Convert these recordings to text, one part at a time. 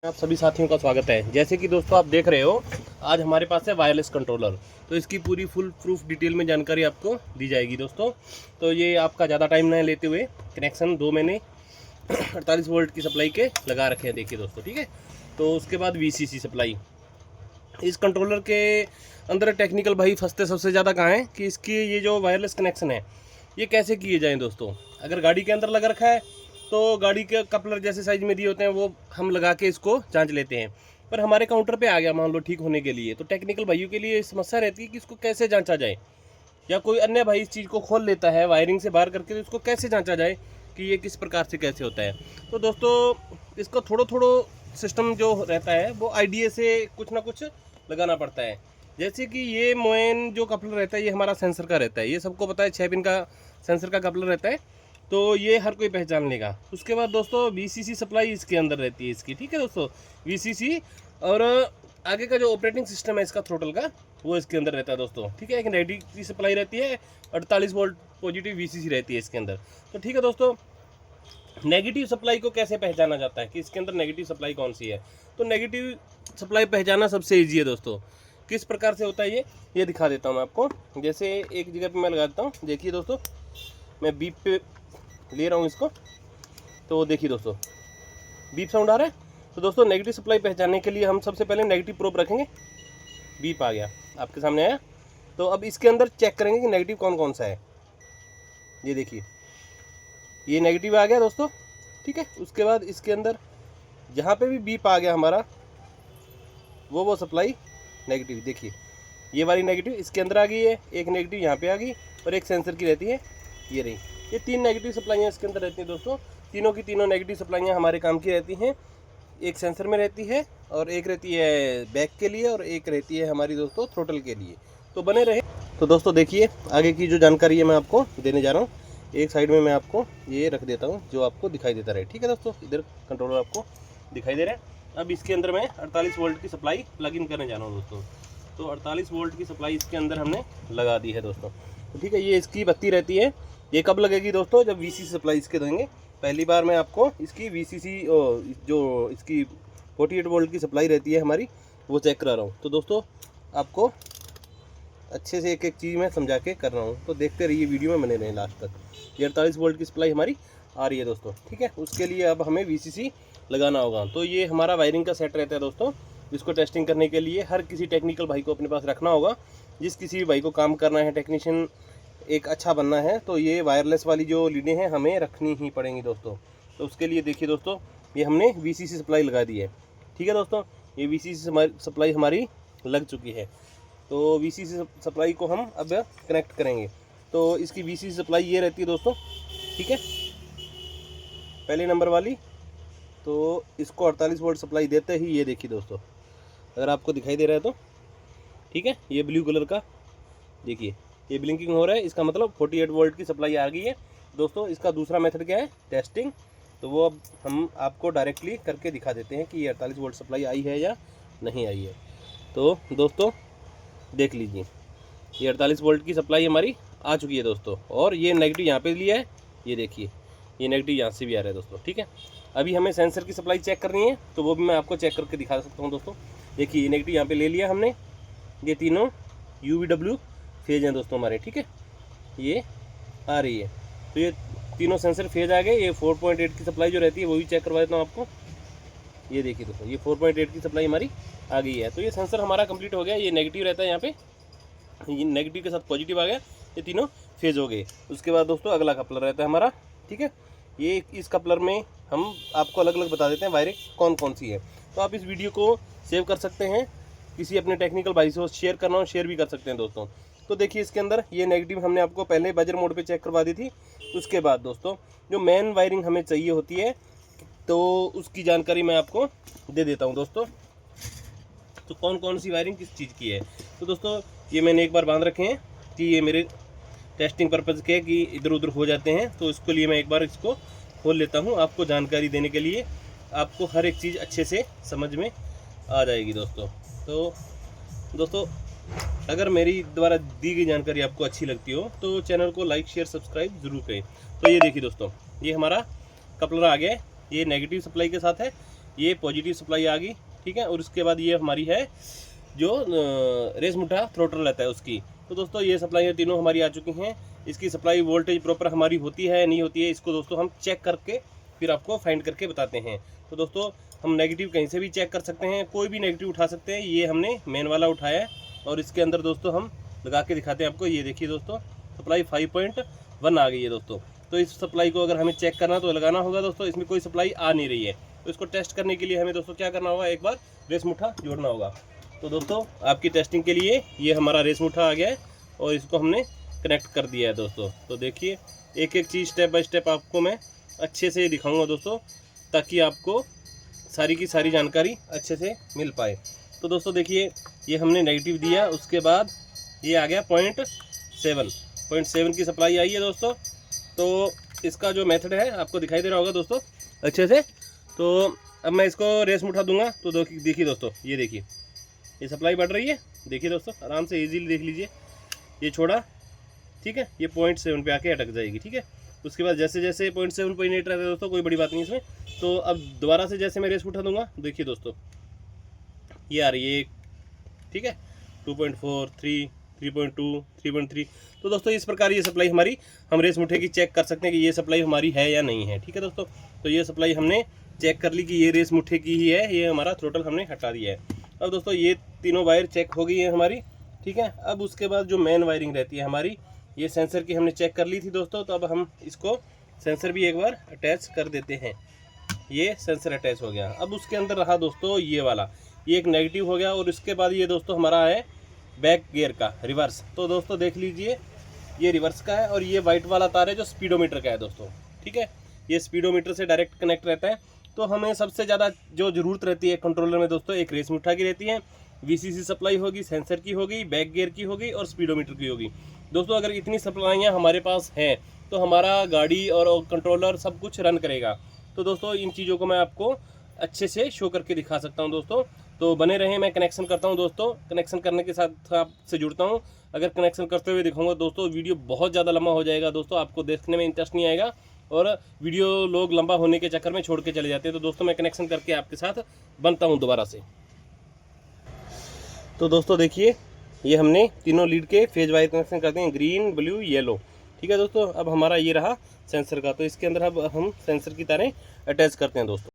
आप सभी साथियों का स्वागत है। जैसे कि दोस्तों आप देख रहे हो, आज हमारे पास है वायरलेस कंट्रोलर। तो इसकी पूरी फुल प्रूफ डिटेल में जानकारी आपको दी जाएगी दोस्तों। तो ये आपका ज़्यादा टाइम न लेते हुए कनेक्शन 2 महीने 48 वोल्ट की सप्लाई के लगा रखे हैं, देखिए दोस्तों, ठीक है। तो उसके बाद VCC सप्लाई। इस कंट्रोलर के अंदर टेक्निकल भाई फंसते सबसे ज़्यादा कहाँ है कि इसकी ये जो वायरलेस कनेक्शन है ये कैसे किए जाएँ दोस्तों। अगर गाड़ी के अंदर लगा रखा है तो गाड़ी के कपलर जैसे साइज में दिए होते हैं वो हम लगा के इसको जांच लेते हैं, पर हमारे काउंटर पे आ गया मान लो ठीक होने के लिए, तो टेक्निकल भाइयों के लिए समस्या रहती है कि इसको कैसे जांचा जाए, या कोई अन्य भाई इस चीज़ को खोल लेता है वायरिंग से बाहर करके, तो इसको कैसे जांचा जाए कि ये किस प्रकार से कैसे होता है। तो दोस्तों इसको थोड़ा सिस्टम जो रहता है वो आईडीए से कुछ ना कुछ लगाना पड़ता है। जैसे कि ये मोइन जो कपलर रहता है ये हमारा सेंसर का रहता है, ये सबको पता है, 6 पिन का सेंसर का कपलर रहता है, तो ये हर कोई पहचान लेगा। उसके बाद दोस्तों VCC सप्लाई इसके अंदर रहती है इसकी, ठीक है दोस्तों, VCC। और आगे का जो ऑपरेटिंग सिस्टम है इसका थ्रोटल का वो इसके अंदर रहता है दोस्तों, ठीक है। एक नेगेटिव की सप्लाई रहती है, 48 वोल्ट पॉजिटिव VCC रहती है इसके अंदर। तो ठीक है दोस्तों, नेगेटिव सप्लाई को कैसे पहचाना जाता है कि इसके अंदर नेगेटिव सप्लाई कौन सी है। तो नेगेटिव सप्लाई पहचानना सबसे ईजी है दोस्तों। किस प्रकार से होता है ये दिखा देता हूँ मैं आपको। जैसे एक जगह पे मैं लगा देता हूँ, देखिए दोस्तों, मैं बीप पे ले रहा हूँ इसको, तो देखिए दोस्तों बीप साउंड आ रहा है। तो दोस्तों नेगेटिव सप्लाई पहचानने के लिए हम सबसे पहले नेगेटिव प्रोब रखेंगे। बीप आ गया, आपके सामने आया। तो अब इसके अंदर चेक करेंगे कि नेगेटिव कौन कौन सा है। ये देखिए, ये नेगेटिव आ गया दोस्तों, ठीक है। उसके बाद इसके अंदर जहाँ पे भी बीप आ गया हमारा वो सप्लाई नेगेटिव, देखिए ये वाली नेगेटिव इसके अंदर आ गई है, एक नेगेटिव यहाँ पे आ गई और एक सेंसर की रहती है, ये रही। ये 3 नेगेटिव सप्लाइयाँ इसके अंदर रहती हैं दोस्तों। तीनों की तीनों नेगेटिव सप्लाइयाँ हमारे काम की रहती हैं। एक सेंसर में रहती है और एक रहती है बैक के लिए और एक रहती है हमारी दोस्तों थ्रोटल के लिए। तो बने रहे। तो दोस्तों देखिए आगे की जो जानकारी है मैं आपको देने जा रहा हूँ। एक साइड में मैं आपको ये रख देता हूँ जो आपको दिखाई देता रहे, ठीक है दोस्तों। इधर कंट्रोलर आपको दिखाई दे रहा है। अब इसके अंदर मैं 48 वोल्ट की सप्लाई प्लग इन करने जा रहा हूँ दोस्तों। तो 48 वोल्ट की सप्लाई इसके अंदर हमने लगा दी है दोस्तों, तो ठीक है। ये इसकी बत्ती रहती है, ये कब लगेगी दोस्तों, जब VCC सप्लाई इसके देंगे। पहली बार मैं आपको इसकी VCC जो इसकी 48 वोल्ट की सप्लाई रहती है हमारी वो चेक करा रहा हूँ। तो दोस्तों आपको अच्छे से एक एक चीज़ मैं समझा के कर रहा हूँ, तो देखते रहिए वीडियो में बने रहें लास्ट तक। ये 48 वोल्ट की सप्लाई हमारी आ रही है दोस्तों, ठीक है। उसके लिए अब हमें VCC लगाना होगा। तो ये हमारा वायरिंग का सेट रहता है दोस्तों, जिसको टेस्टिंग करने के लिए हर किसी टेक्निकल भाई को अपने पास रखना होगा। जिस किसी भी भाई को काम करना है, टेक्नीशियन एक अच्छा बनना है, तो ये वायरलेस वाली जो लीडें हैं हमें रखनी ही पड़ेंगी दोस्तों। तो उसके लिए देखिए दोस्तों, ये हमने VCC सप्लाई लगा दी है, ठीक है दोस्तों। ये VCC सप्लाई हमारी लग चुकी है। तो VCC सप्लाई को हम अब कनेक्ट करेंगे। तो इसकी VCC सप्लाई ये रहती है दोस्तों, ठीक है, पहले नंबर वाली। तो इसको 48 वोल्ट सप्लाई देते ही ये देखिए दोस्तों, अगर आपको दिखाई दे रहा है तो, ठीक है, ये ब्लू कलर का देखिए ये ब्लिंकिंग हो रहा है, इसका मतलब 48 वोल्ट की सप्लाई आ गई है दोस्तों। इसका दूसरा मेथड क्या है, टेस्टिंग। तो वो अब हम आपको डायरेक्टली करके दिखा देते हैं कि ये 48 वोल्ट सप्लाई आई है या नहीं आई है। तो दोस्तों देख लीजिए, ये 48 वोल्ट की सप्लाई हमारी आ चुकी है दोस्तों। और ये नेगेटिव यहाँ पे लिया है, ये देखिए ये नेगेटिव यहाँ से भी आ रहा है दोस्तों, ठीक है। अभी हमें सेंसर की सप्लाई चेक करनी है, तो वो भी मैं आपको चेक करके दिखा सकता हूँ दोस्तों। देखिए ये नेगेटिव यहाँ पे ले लिया हमने, ये तीनों UVW फेज हैं दोस्तों हमारे, ठीक है, ये आ रही है। तो ये तीनों सेंसर फेज आ गए। ये 4.8 की सप्लाई जो रहती है वो भी चेक करवा देता हूँ आपको। ये देखिए दोस्तों, ये 4.8 की सप्लाई हमारी आ गई है। तो ये सेंसर हमारा कंप्लीट हो गया। ये नेगेटिव रहता है यहाँ पे, ये नेगेटिव के साथ पॉजिटिव आ गया, ये तीनों फेज हो गए। उसके बाद दोस्तों अगला कपलर रहता है हमारा, ठीक है। ये इस कपलर में हम आपको अलग अलग बता देते हैं वायरिंग कौन कौन सी है। तो आप इस वीडियो को सेव कर सकते हैं, किसी अपने टेक्निकल भाई से शेयर करना हो शेयर भी कर सकते हैं दोस्तों। तो देखिए इसके अंदर ये नेगेटिव हमने आपको पहले बजर मोड पे चेक करवा दी थी। उसके बाद दोस्तों जो मेन वायरिंग हमें चाहिए होती है, तो उसकी जानकारी मैं आपको दे देता हूँ दोस्तों। तो कौन कौन सी वायरिंग किस चीज़ की है। तो दोस्तों ये मैंने एक बार बांध रखे हैं कि ये मेरे टेस्टिंग पर्पज़ के कि इधर उधर हो जाते हैं, तो इसके लिए मैं एक बार इसको खोल लेता हूँ आपको जानकारी देने के लिए। आपको हर एक चीज़ अच्छे से समझ में आ जाएगी दोस्तों। तो दोस्तों अगर मेरी द्वारा दी गई जानकारी आपको अच्छी लगती हो तो चैनल को लाइक शेयर सब्सक्राइब ज़रूर करें। तो ये देखिए दोस्तों, ये हमारा कपलर आ गया है, ये नेगेटिव सप्लाई के साथ है ये पॉजिटिव सप्लाई आ गई, ठीक है। और उसके बाद ये हमारी है जो रेस मुठा थ्रोटल रहता है उसकी। तो दोस्तों ये सप्लाई तीनों हमारी आ चुकी हैं। इसकी सप्लाई वोल्टेज प्रॉपर हमारी होती है नहीं होती है, इसको दोस्तों हम चेक करके फिर आपको फाइंड करके बताते हैं। तो दोस्तों हम नेगेटिव कहीं से भी चेक कर सकते हैं, कोई भी नेगेटिव उठा सकते हैं। ये हमने मेन वाला उठाया है और इसके अंदर दोस्तों हम लगा के दिखाते हैं आपको। ये देखिए दोस्तों, सप्लाई 5.1 आ गई है दोस्तों। तो इस सप्लाई को अगर हमें चेक करना तो लगाना होगा दोस्तों, इसमें कोई सप्लाई आ नहीं रही है। तो इसको टेस्ट करने के लिए हमें दोस्तों क्या करना होगा, एक बार रेस मुठा जोड़ना होगा। तो दोस्तों आपकी टेस्टिंग के लिए ये हमारा रेस मुठा आ गया है और इसको हमने कनेक्ट कर दिया है दोस्तों। तो देखिए एक एक चीज़ स्टेप बाय स्टेप आपको मैं अच्छे से दिखाऊंगा दोस्तों, ताकि आपको सारी की सारी जानकारी अच्छे से मिल पाए। तो दोस्तों देखिए ये हमने नेगेटिव दिया, उसके बाद ये आ गया 0.7 की सप्लाई आई है दोस्तों। तो इसका जो मेथड है आपको दिखाई दे रहा होगा दोस्तों अच्छे से। तो अब मैं इसको रेस में उठा दूंगा। तो देखिए दोस्तों, ये देखिए ये सप्लाई बढ़ रही है। देखिए दोस्तों आराम से इजीली देख लीजिए, ये छोड़ा, ठीक है, ये 0.7 पे आके अटक जाएगी, ठीक है। उसके बाद जैसे जैसे 0.7 0.8 रहता है दोस्तों, कोई बड़ी बात नहीं इसमें। तो अब दोबारा से जैसे मैं रेस उठा दूंगा, देखिए दोस्तों ये आ रही है, ठीक है, 2.4, 3, 3.2, 3.3। तो दोस्तों इस प्रकार ये सप्लाई हमारी, हम रेस मुठे की चेक कर सकते हैं कि ये सप्लाई हमारी है या नहीं है, ठीक है दोस्तों। तो ये सप्लाई हमने चेक कर ली कि ये रेस मुठे की ही है, ये हमारा थ्रोटल हमने हटा दिया है। अब दोस्तों ये तीनों वायर चेक हो गई है हमारी, ठीक है। अब उसके बाद जो मेन वायरिंग रहती है हमारी, ये सेंसर की हमने चेक कर ली थी दोस्तों। तो अब हम इसको सेंसर भी एक बार अटैच कर देते हैं। ये सेंसर अटैच हो गया। अब उसके अंदर रहा दोस्तों ये वाला, ये एक नेगेटिव हो गया। और उसके बाद ये दोस्तों हमारा है बैक गियर का रिवर्स। तो दोस्तों देख लीजिए ये रिवर्स का है और ये वाइट वाला तार है जो स्पीडोमीटर का है दोस्तों, ठीक है। ये स्पीडोमीटर से डायरेक्ट कनेक्ट रहता है। तो हमें सबसे ज़्यादा जो ज़रूरत रहती है कंट्रोलर में दोस्तों, एक रेस मुठा की रहती है, वीसीसी सप्लाई होगी, सेंसर की होगी, बैक गियर की होगी और स्पीडोमीटर की होगी दोस्तों। अगर इतनी सप्लाइयाँ हमारे पास हैं तो हमारा गाड़ी और कंट्रोलर सब कुछ रन करेगा। तो दोस्तों इन चीज़ों को मैं आपको अच्छे से शो करके दिखा सकता हूं दोस्तों। तो बने रहें, मैं कनेक्शन करता हूं दोस्तों। कनेक्शन करने के साथ आपसे जुड़ता हूं। अगर कनेक्शन करते हुए दिखाऊंगा दोस्तों, वीडियो बहुत ज़्यादा लंबा हो जाएगा दोस्तों, आपको देखने में इंटरेस्ट नहीं आएगा और वीडियो लोग लंबा होने के चक्कर में छोड़ के चले जाते हैं। तो दोस्तों मैं कनेक्शन करके आपके साथ बनता हूँ दोबारा से। तो दोस्तों देखिए ये हमने तीनों लीड के फेज वायर कनेक्शन करते हैं, ग्रीन, ब्लू, येलो, ठीक है दोस्तों। अब हमारा ये रहा सेंसर का। तो इसके अंदर अब हम सेंसर की तारें अटैच करते हैं दोस्तों।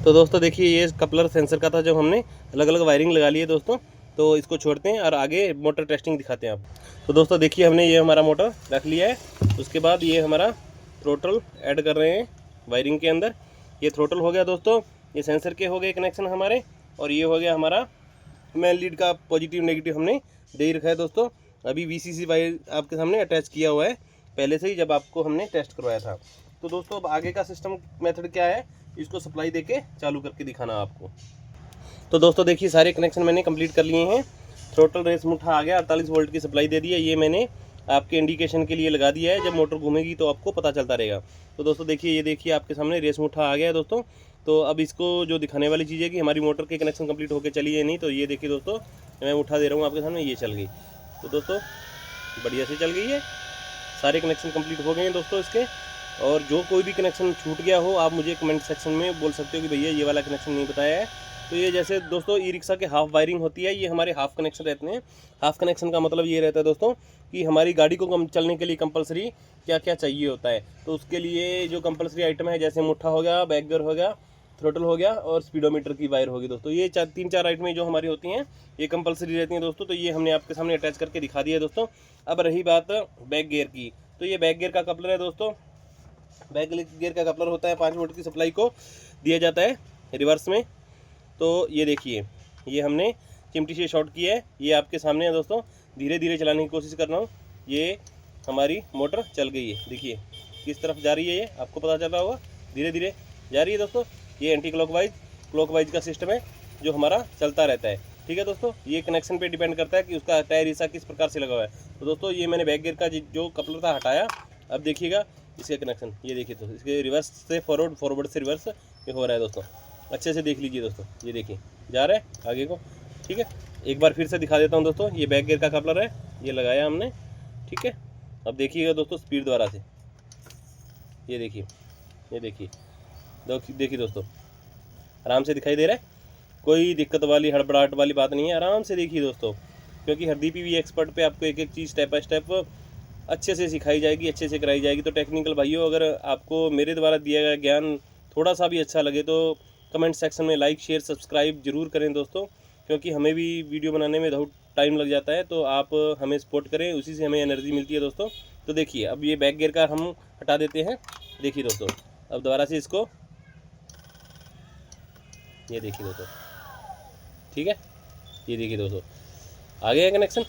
तो दोस्तों देखिए ये कपलर सेंसर का था जो हमने अलग अलग वायरिंग लगा ली है दोस्तों। तो इसको छोड़ते हैं और आगे मोटर टेस्टिंग दिखाते हैं आप। तो दोस्तों देखिए हमने ये हमारा मोटर रख लिया है। उसके बाद ये हमारा थ्रोटल ऐड कर रहे हैं वायरिंग के अंदर। ये थ्रोटल हो गया दोस्तों, ये सेंसर के हो गए कनेक्शन हमारे, और ये हो गया हमारा मेन लीड का पॉजिटिव नेगेटिव हमने दे ही रखा है दोस्तों। अभी वीसीसी वायर आपके सामने अटैच किया हुआ है पहले से ही, जब आपको हमने टेस्ट करवाया था। तो दोस्तों अब आगे का सिस्टम मेथड क्या है, इसको सप्लाई देके चालू करके दिखाना आपको। तो दोस्तों देखिए सारे कनेक्शन मैंने कंप्लीट कर लिए हैं। थ्रोटल रेस मुठा आ गया, 48 वोल्ट की सप्लाई दे दी है। ये मैंने आपके इंडिकेशन के लिए लगा दिया है, जब मोटर घूमेगी तो आपको पता चलता रहेगा। तो दोस्तों देखिए ये देखिए आपके सामने रेस मुठा आ गया है दोस्तों। तो अब इसको जो दिखाने वाली चीज़ है कि हमारी मोटर के कनेक्शन कंप्लीट होकर चली है नहीं। तो ये देखिए दोस्तों मैं उठा दे रहा हूँ आपके सामने, ये चल गई। तो दोस्तों बढ़िया से चल गई है, सारे कनेक्शन कंप्लीट हो गए हैं दोस्तों इसके। और जो कोई भी कनेक्शन छूट गया हो आप मुझे कमेंट सेक्शन में बोल सकते हो कि भैया ये वाला कनेक्शन नहीं बताया है। तो ये जैसे दोस्तों ई रिक्शा के हाफ वायरिंग होती है, ये हमारे हाफ कनेक्शन रहते हैं। हाफ कनेक्शन का मतलब ये रहता है दोस्तों कि हमारी गाड़ी को चलने के लिए कंपलसरी क्या क्या चाहिए होता है। तो उसके लिए जो कंपलसरी आइटम है, जैसे मुट्ठा हो गया, बैक गियर हो गया, थ्रोटल हो गया और स्पीडोमीटर की वायर होगी दोस्तों। ये 3-4 आइटमें जो हमारी होती हैं ये कंपलसरी रहती हैं दोस्तों। तो ये हमने आपके सामने अटैच करके दिखा दिया है दोस्तों। अब रही बात बैक गियर की, तो ये बैक गियर का कपलर है दोस्तों। बैक गियर का कपलर होता है, 5 वोल्ट की सप्लाई को दिया जाता है रिवर्स में। तो ये देखिए ये हमने चिमटी से शॉर्ट किया है, ये आपके सामने है दोस्तों। धीरे धीरे चलाने की कोशिश कर रहा हूँ। ये हमारी मोटर चल गई है, देखिए किस तरफ जा रही है, ये आपको पता चल रहा होगा, धीरे धीरे जा रही है दोस्तों। ये एंटी क्लॉकवाइज का सिस्टम है जो हमारा चलता रहता है, ठीक है दोस्तों। ये कनेक्शन पे डिपेंड करता है कि उसका टायर हिस्सा किस प्रकार से लगा हुआ है। तो दोस्तों ये मैंने बैक गियर का जो कपलर था हटाया। अब देखिएगा इसके कनेक्शन, ये देखिए तो इसके रिवर्स से फॉरवर्ड, फॉरवर्ड से रिवर्स ये हो रहा है दोस्तों। अच्छे से देख लीजिए दोस्तों, ये देखिए जा रहा है आगे को, ठीक है। एक बार फिर से दिखा देता हूँ दोस्तों। ये बैक गियर का कपलर है, ये लगाया हमने, ठीक है। अब देखिएगा दोस्तों स्पीड द्वारा से, ये देखिए, ये देखिए, देखिए दोस्तों आराम से दिखाई दे रहा है, कोई दिक्कत वाली हड़बड़ाहट वाली बात नहीं है। आराम से देखिए दोस्तों, क्योंकि हरदीप ईवी एक्सपर्ट पे आपको एक एक चीज़ स्टेप बाय स्टेप अच्छे से सिखाई जाएगी, अच्छे से कराई जाएगी। तो टेक्निकल भाइयों, अगर आपको मेरे द्वारा दिया गया ज्ञान थोड़ा सा भी अच्छा लगे तो कमेंट सेक्शन में लाइक शेयर सब्सक्राइब जरूर करें दोस्तों, क्योंकि हमें भी वीडियो बनाने में बहुत टाइम लग जाता है। तो आप हमें सपोर्ट करें, उसी से हमें एनर्जी मिलती है दोस्तों। तो देखिए, अब ये बैक गियर का हम हटा देते हैं। देखिए दोस्तों, अब दोबारा से इसको, ये देखिए दोस्तों, ठीक है, ये देखिए दोस्तों, आ गया कनेक्शन,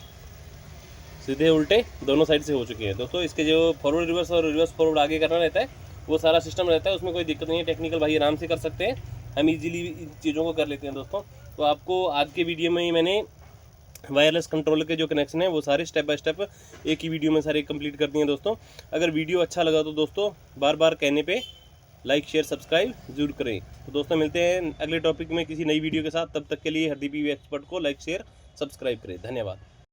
सीधे उल्टे दोनों साइड से हो चुके हैं दोस्तों। इसके जो फॉरवर्ड रिवर्स और रिवर्स फॉरवर्ड आगे करना रहता है, वो सारा सिस्टम रहता है, उसमें कोई दिक्कत नहीं है। टेक्निकल भाई आराम से कर सकते हैं, हम इजीली इन चीज़ों को कर लेते हैं दोस्तों। तो आपको आज के वीडियो में ही मैंने वायरलेस कंट्रोलर के जो कनेक्शन है वो सारे स्टेप बाय स्टेप एक ही वीडियो में सारे कंप्लीट कर दिए दोस्तों। अगर वीडियो अच्छा लगा तो दोस्तों बार बार कहने पे लाइक शेयर सब्सक्राइब जरूर करें। तो दोस्तों मिलते हैं अगले टॉपिक में किसी नई वीडियो के साथ, तब तक के लिए हरदीप ईवी एक्सपर्ट को लाइक शेयर सब्सक्राइब करें। धन्यवाद।